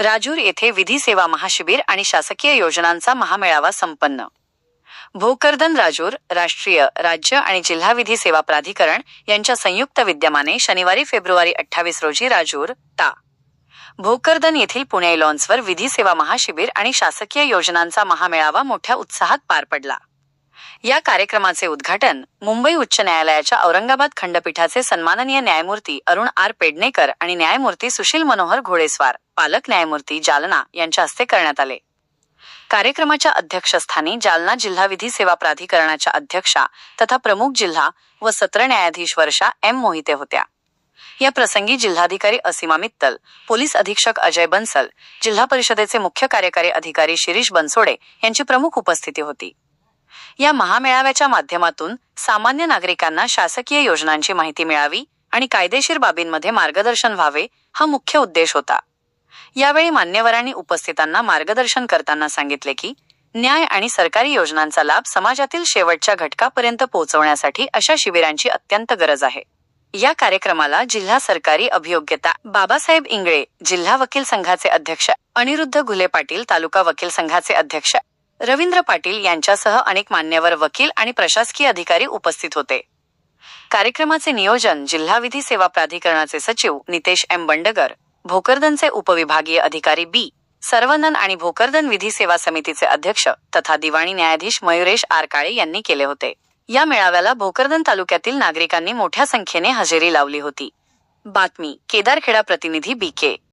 राजूर येथे विधी सेवा महाशिबिर आणि शासकीय योजनांचा महामेळावा संपन्न। भोकरदन राजूर राष्ट्रीय, राज्य आणि जिल्हा विधी सेवा प्राधिकरण यांच्या संयुक्त विद्यमाने शनिवारी फेब्रुवारी 28 रोजी राजूर ता भोकरदन येथील पुणे लॉन्सवर विधी सेवा महाशिबिर आणि शासकीय योजनांचा महामेळावा मोठ्या उत्साहात पार पडला। या कार्यक्रमाचे उद्घाटन मुंबई उच्च न्यायालयाच्या औरंगाबाद खंडपीठाचे सन्माननीय न्यायमूर्ती अरुण आर पेडणेकर आणि न्यायमूर्ती सुशील मनोहर घोडेस्वार, पालक न्यायमूर्ती जालना यांच्या हस्ते करण्यात आले। कार्यक्रमाच्या अध्यक्षस्थानी जालना जिल्हा विधी सेवा प्राधिकरणाच्या अध्यक्षा तथा प्रमुख जिल्हा व सत्र न्यायाधीश वर्षा एम मोहिते होत्या। या प्रसंगी जिल्हाधिकारी असीमा मित्तल, पोलीस अधीक्षक अजय बन्सल, जिल्हा परिषदेचे मुख्य कार्यकारी अधिकारी शिरीष बनसोडे यांची प्रमुख उपस्थिती होती। या महामेळाव्याच्या माध्यमातून सामान्य नागरिकांना शासकीय योजनांची माहिती मिळावी आणि कायदेशीर बाबींमध्ये मार्गदर्शन व्हावे हा मुख्य उद्देश होता। यावेळी मान्यवरांनी उपस्थितांना मार्गदर्शन करताना सांगितले की न्याय आणि सरकारी योजनांचा लाभ समाजातील शेवटच्या घटकापर्यंत पोहोचवण्यासाठी अशा शिबिरांची अत्यंत गरज आहे। या कार्यक्रमाला जिल्हा सरकारी अभियोग्यता बाबासाहेब इंगळे, जिल्हा वकील संघाचे अध्यक्ष अनिरुद्ध घुले पाटील, तालुका वकील संघाचे अध्यक्ष रवींद्र पाटील यांच्यासह अनेक मान्यवर वकील आणि प्रशासकीय अधिकारी उपस्थित होते। कार्यक्रमाचे नियोजन जिल्हा विधी सेवा प्राधिकरणाचे सचिव नितेश एम बंडगर, भोकरदनचे उपविभागीय अधिकारी बी सर्वनन आणि भोकरदन विधी सेवा समितीचे अध्यक्ष तथा दिवाणी न्यायाधीश मयुरेश आर काळे यांनी केले होते। या मेळाव्याला भोकरदन तालुक्यातील नागरिकांनी मोठ्या संख्येने हजेरी लावली होती। बातमी केदारखेडा प्रतिनिधी बी के